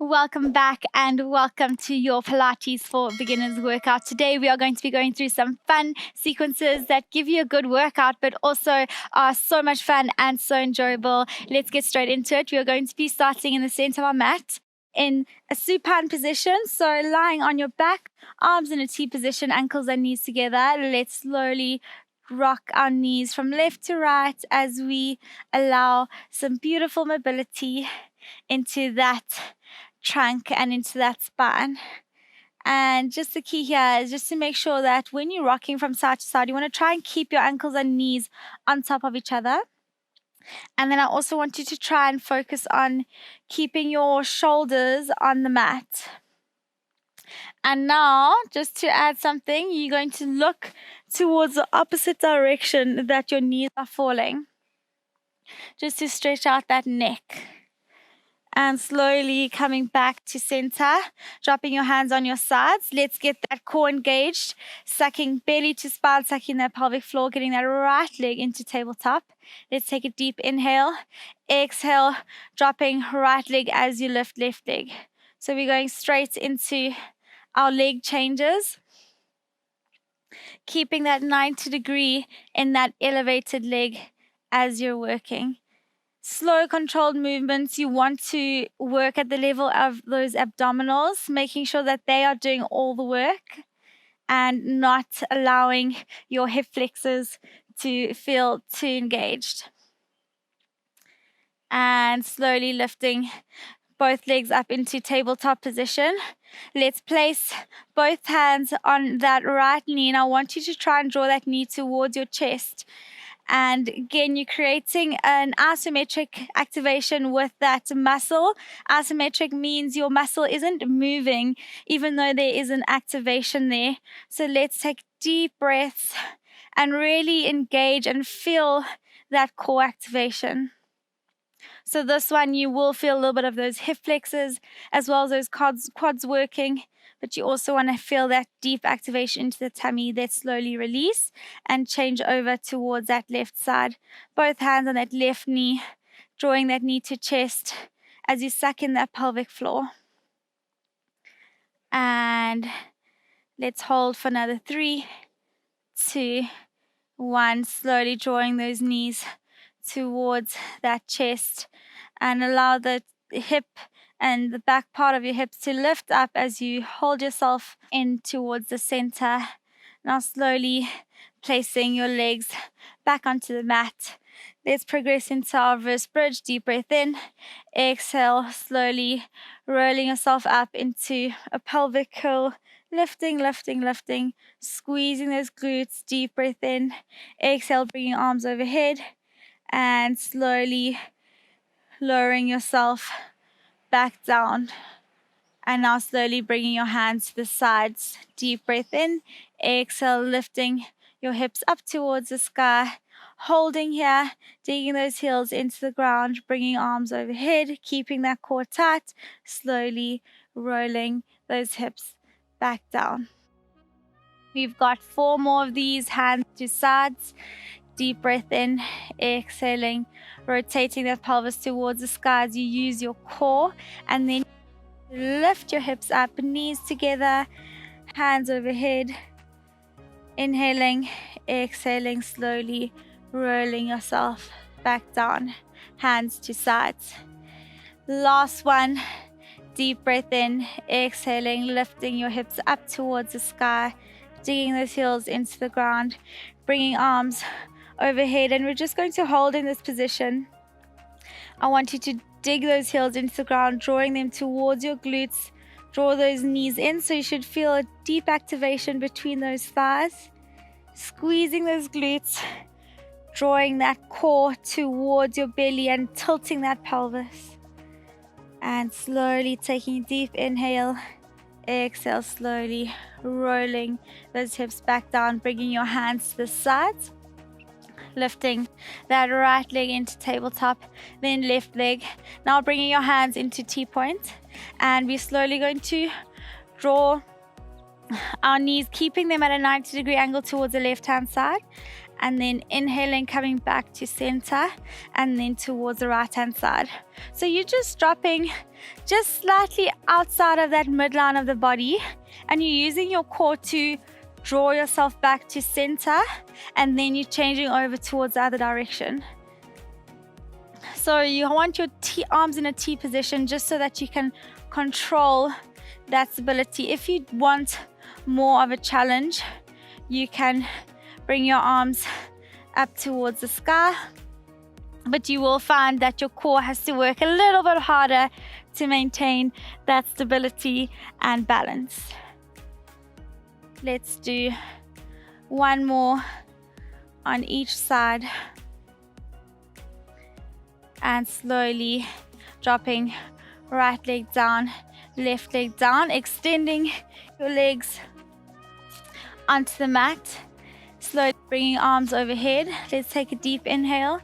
Welcome back and welcome to your Pilates for Beginners workout. Today we are going to be going through some fun sequences that give you a good workout but also are so much fun and so enjoyable. Let's get straight into it. We are going to be starting in the center of our mat in a supine position. So lying on your back, arms in a T position, ankles and knees together. Let's slowly rock our knees from left to right as we allow some beautiful mobility into that trunk and into that spine. And just the key here is just to make sure that when you're rocking from side to side, you want to try and keep your ankles and knees on top of each other. And then I also want you to try and focus on keeping your shoulders on the mat. And now, just to add something, you're going to look towards the opposite direction that your knees are falling, just to stretch out that neck. And slowly coming back to center, dropping your hands on your sides. Let's get that core engaged, sucking belly to spine, sucking that pelvic floor, getting that right leg into tabletop. Let's take a deep inhale. Exhale, dropping right leg as you lift left leg. So we're going straight into our leg changes, keeping that 90-degree in that elevated leg as you're working. Slow, controlled movements. You want to work at the level of those abdominals, making sure that they are doing all the work and not allowing your hip flexors to feel too engaged. And slowly lifting both legs up into tabletop position. Let's place both hands on that right knee. And I want you to try and draw that knee towards your chest. And again, you're creating an isometric activation with that muscle. Isometric means your muscle isn't moving, even though there is an activation there. So let's take deep breaths and really engage and feel that core activation. So this one, you will feel a little bit of those hip flexors as well as those quads working. But you also want to feel that deep activation into the tummy. Let's slowly release and change over towards that left side. Both hands on that left knee, drawing that knee to chest as you suck in that pelvic floor. And let's hold for another 3, 2, 1. Slowly drawing those knees towards that chest and allow the hip and the back part of your hips to lift up as you hold yourself in towards the center. Now slowly placing your legs back onto the mat. Let's progress into our reverse bridge. Deep breath in. Exhale, slowly rolling yourself up into a pelvic curl. Lifting, lifting, lifting. Squeezing those glutes. Deep breath in. Exhale, bringing arms overhead. And slowly lowering yourself back down. And now slowly bringing your hands to the sides. Deep breath in. Exhale, lifting your hips up towards the sky. Holding here, digging those heels into the ground, bringing arms overhead, keeping that core tight. Slowly rolling those hips back down. We've got 4 more of these, hands to sides. Deep breath in, exhaling, rotating that pelvis towards the sky as you use your core, and then lift your hips up, knees together, hands overhead. Inhaling, exhaling, slowly rolling yourself back down, hands to sides. Last one, deep breath in, exhaling, lifting your hips up towards the sky, digging those heels into the ground, bringing arms overhead, and we're just going to hold in this position. I want you to dig those heels into the ground, drawing them towards your glutes. Draw those knees in, so you should feel a deep activation between those thighs. Squeezing those glutes, drawing that core towards your belly and tilting that pelvis. And slowly taking a deep inhale. Exhale, slowly rolling those hips back down, bringing your hands to the sides. Lifting that right leg into tabletop, then left leg. Now bringing your hands into T-point, and we're slowly going to draw our knees, keeping them at a 90-degree angle towards the left-hand side, and then inhaling, coming back to center, and then towards the right hand side. So you're just dropping just slightly outside of that midline of the body, and you're using your core to draw yourself back to center, and then you're changing over towards the other direction. So you want your arms in a T position just so that you can control that stability. If you want more of a challenge, you can bring your arms up towards the sky, but you will find that your core has to work a little bit harder to maintain that stability and balance. Let's do one more on each side, and slowly dropping right leg down, left leg down, extending your legs onto the mat, slowly bringing arms overhead. Let's take a deep inhale,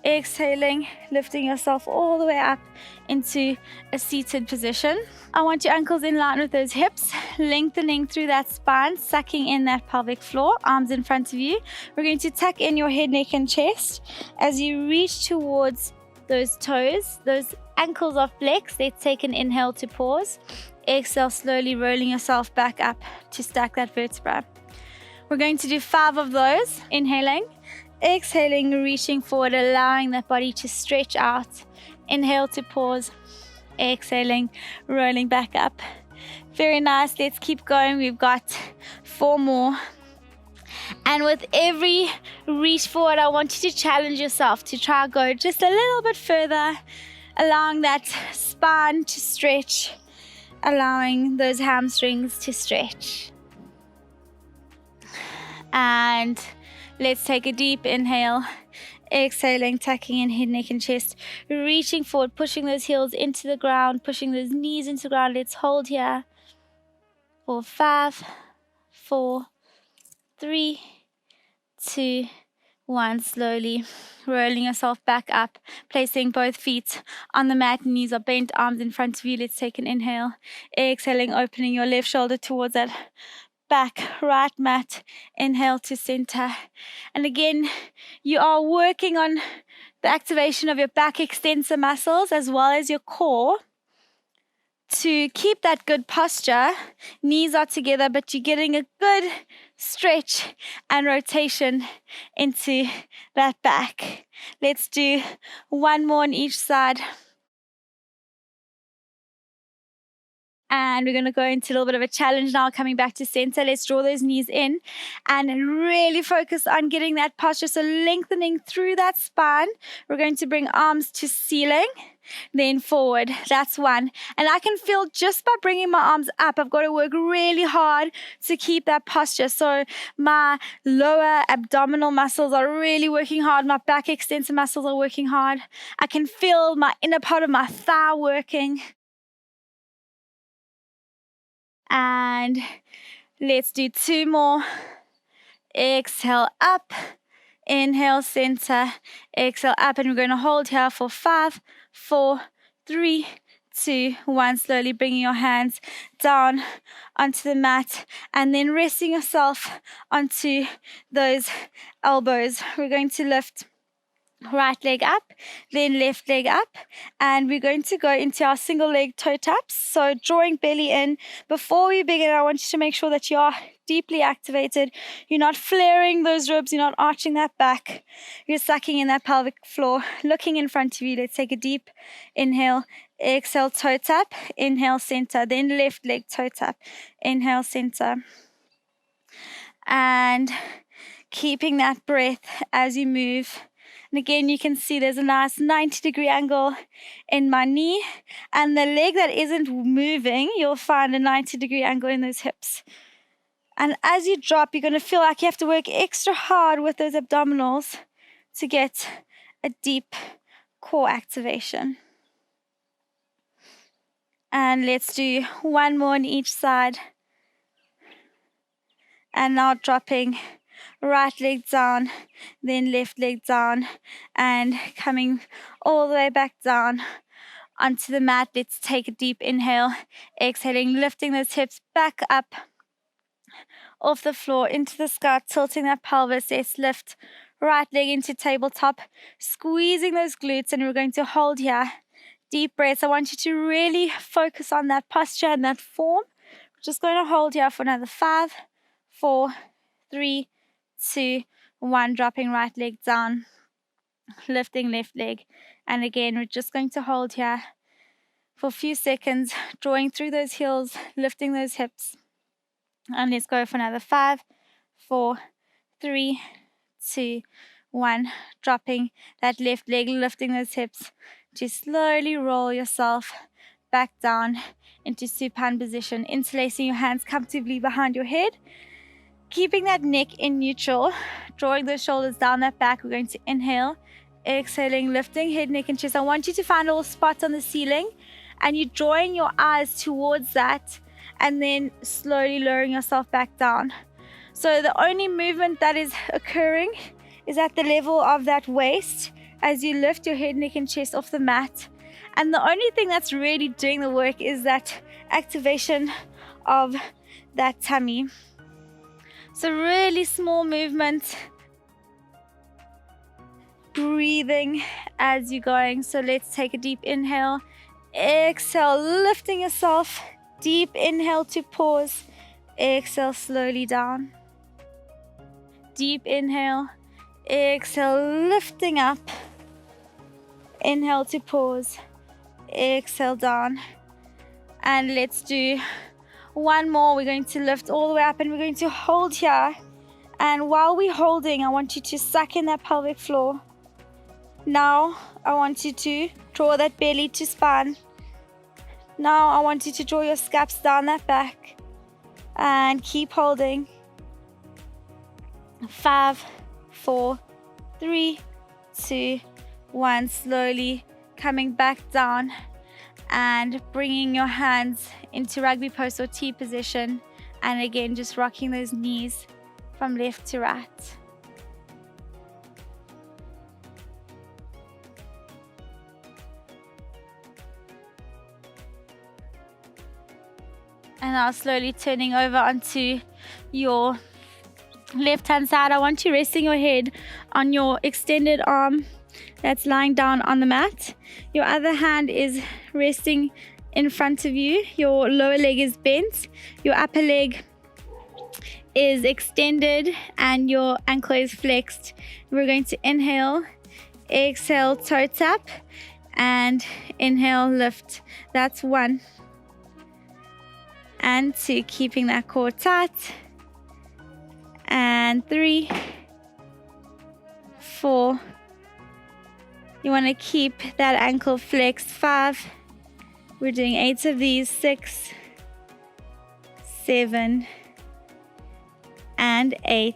exhaling, lifting yourself all the way up into a seated position. I want your ankles in line with those hips, lengthening through that spine, sucking in that pelvic floor, arms in front of you. We're going to tuck in your head, neck, and chest. As you reach towards those toes, those ankles are flexed. Let's take an inhale to pause. Exhale, slowly rolling yourself back up to stack that vertebra. We're going to do 5 of those. Inhaling, exhaling, reaching forward, allowing that body to stretch out. Inhale to pause. Exhaling, rolling back up. Very nice. Let's keep going. We've got 4 more. And with every reach forward, I want you to challenge yourself to try and go just a little bit further, allowing that spine to stretch, allowing those hamstrings to stretch. And let's take a deep inhale, exhaling, tucking in head, neck, and chest, reaching forward, pushing those heels into the ground, pushing those knees into the ground. Let's hold here for 5, 4, 3, 2, 1. Slowly rolling yourself back up, placing both feet on the mat, knees are bent, arms in front of you. Let's take an inhale, exhaling, opening your left shoulder towards that back right mat. Inhale to center. And again, you are working on the activation of your back extensor muscles as well as your core to keep that good posture. Knees are together, but you're getting a good stretch and rotation into that back. Let's do 1 more on each side. And we're going to go into a little bit of a challenge now, coming back to center. Let's draw those knees in and really focus on getting that posture. So lengthening through that spine. We're going to bring arms to ceiling, then forward. That's 1. And I can feel just by bringing my arms up, I've got to work really hard to keep that posture. So my lower abdominal muscles are really working hard. My back extensor muscles are working hard. I can feel my inner part of my thigh working. And let's do 2 more. Exhale up, inhale center, exhale up, and we're going to hold here for 5, 4, 3, 2, 1. Slowly bringing your hands down onto the mat and then resting yourself onto those elbows. We're going to lift right leg up, then left leg up, and we're going to go into our single leg toe taps. So drawing belly in. Before we begin, I want you to make sure that you are deeply activated. You're not flaring those ribs, you're not arching that back. You're sucking in that pelvic floor, looking in front of you. Let's take a deep inhale, exhale, toe tap, inhale, center, then left leg toe tap, inhale, center. And keeping that breath as you move. And again, you can see there's a nice 90-degree angle in my knee. And the leg that isn't moving, you'll find a 90-degree angle in those hips. And as you drop, you're going to feel like you have to work extra hard with those abdominals to get a deep core activation. And let's do 1 more on each side. And now dropping right leg down, then left leg down, and coming all the way back down onto the mat. Let's take a deep inhale, exhaling, lifting those hips back up off the floor into the sky, tilting that pelvis. Let's lift right leg into tabletop, squeezing those glutes, and we're going to hold here. Deep breaths. I want you to really focus on that posture and that form. We're just going to hold here for another 5, 4, 3, 2, 1. Dropping right leg down, lifting left leg. And again, we're just going to hold here for a few seconds, drawing through those heels, lifting those hips. And let's go for another 5, 4, 3, 2, 1. Dropping that left leg, lifting those hips. Just slowly roll yourself back down into supine position, interlacing your hands comfortably behind your head, keeping that neck in neutral, drawing those shoulders down that back. We're going to inhale, exhaling, lifting head, neck, and chest. I want you to find a little spot on the ceiling, and you're drawing your eyes towards that, and then slowly lowering yourself back down. So the only movement that is occurring is at the level of that waist as you lift your head, neck, and chest off the mat. And the only thing that's really doing the work is that activation of that tummy. So really small movement, breathing as you're going. So let's take a deep inhale, exhale, lifting yourself, deep inhale to pause, exhale slowly down, deep inhale, exhale, lifting up, inhale to pause, exhale down. And let's do one more. We're going to lift all the way up, and we're going to hold here. And while we're holding, I want you to suck in that pelvic floor. Now I want you to draw that belly to spine. Now I want you to draw your scaps down that back and keep holding. 5, 4, 3, 2, 1. Slowly coming back down and bringing your hands into rugby post or T position. And again, just rocking those knees from left to right. And now slowly turning over onto your left hand side. I want you resting your head on your extended arm that's lying down on the mat. Your other hand is resting in front of you. Your lower leg is bent. Your upper leg is extended and your ankle is flexed. We're going to inhale, exhale, toe tap, and inhale, lift. That's 1. And 2, keeping that core tight. And 3, 4. You want to keep that ankle flexed. 5. We're doing 8 of these. 6, 7, and 8.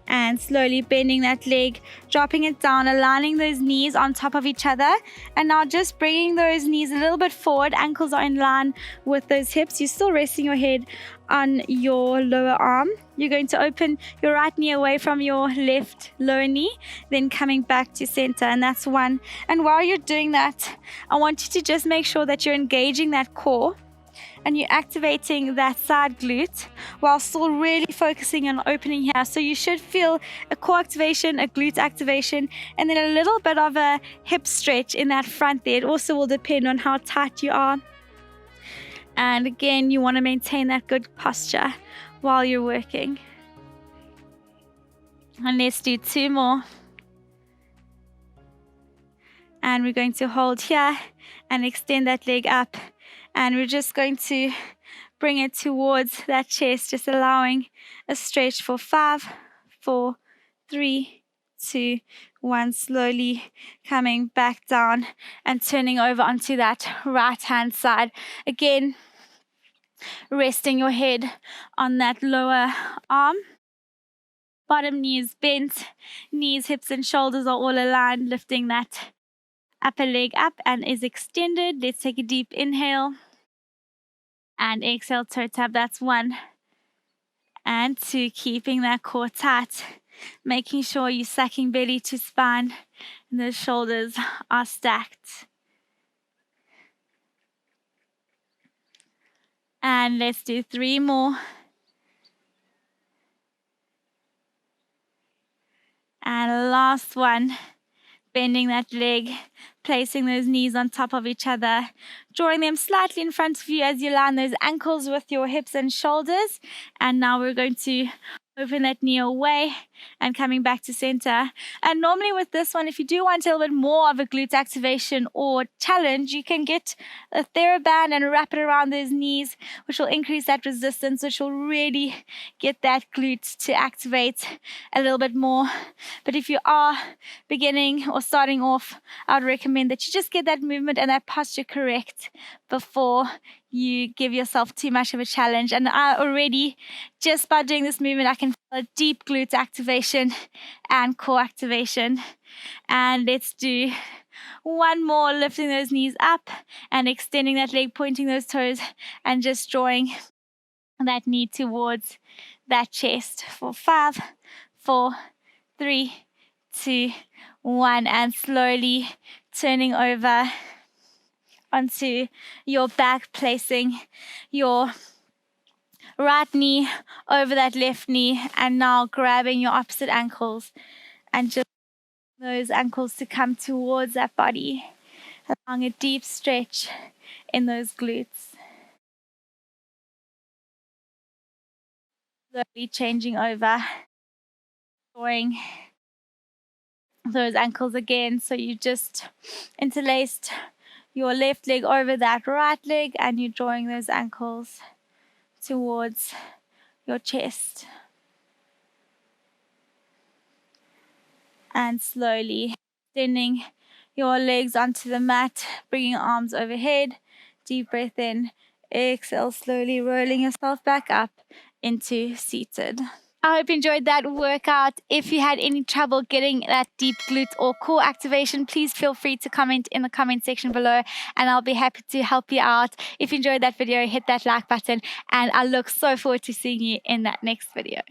And slowly bending that leg, dropping it down, aligning those knees on top of each other. And now just bringing those knees a little bit forward. Ankles are in line with those hips. You're still resting your head on your lower arm. You're going to open your right knee away from your left lower knee, then coming back to center, and that's 1. And while you're doing that, I want you to just make sure that you're engaging that core and you're activating that side glute while still really focusing on opening here. So you should feel a core activation, a glute activation, and then a little bit of a hip stretch in that front there. It also will depend on how tight you are. And again, you want to maintain that good posture while you're working. And let's do 2 more. And we're going to hold here and extend that leg up. And we're just going to bring it towards that chest, just allowing a stretch for 5, 4, 3, 2, 1. Slowly coming back down and turning over onto that right hand side. Again, resting your head on that lower arm. Bottom knee is bent. Knees, hips, and shoulders are all aligned, lifting that upper leg up and is extended. Let's take a deep inhale. And exhale, toe tap. That's 1. And 2, keeping that core tight. Making sure you're sucking belly to spine and the shoulders are stacked. And let's do 3 more. And last one. Bending that leg, placing those knees on top of each other, drawing them slightly in front of you as you line those ankles with your hips and shoulders. And now we're going to open that knee away and coming back to center. And normally with this one, if you do want a little bit more of a glute activation or challenge, you can get a TheraBand and wrap it around those knees, which will increase that resistance, which will really get that glute to activate a little bit more. But if you are beginning or starting off, I would recommend that you just get that movement and that posture correct before you give yourself too much of a challenge. And I already, just by doing this movement, I can feel a deep glute activation and core activation. And let's do one more, lifting those knees up and extending that leg, pointing those toes, and just drawing that knee towards that chest for 5, 4, 3, 2, 1, and slowly turning over onto your back, placing your right knee over that left knee, and now grabbing your opposite ankles and just those ankles to come towards that body, allowing a deep stretch in those glutes. Slowly changing over, drawing those ankles again. So you just interlaced your left leg over that right leg, and you're drawing those ankles towards your chest. And slowly extending your legs onto the mat, bringing your arms overhead. Deep breath in, exhale, slowly rolling yourself back up into seated. I hope you enjoyed that workout. If you had any trouble getting that deep glute or core activation, please feel free to comment in the comment section below, and I'll be happy to help you out. If you enjoyed that video, hit that like button, and I look so forward to seeing you in that next video.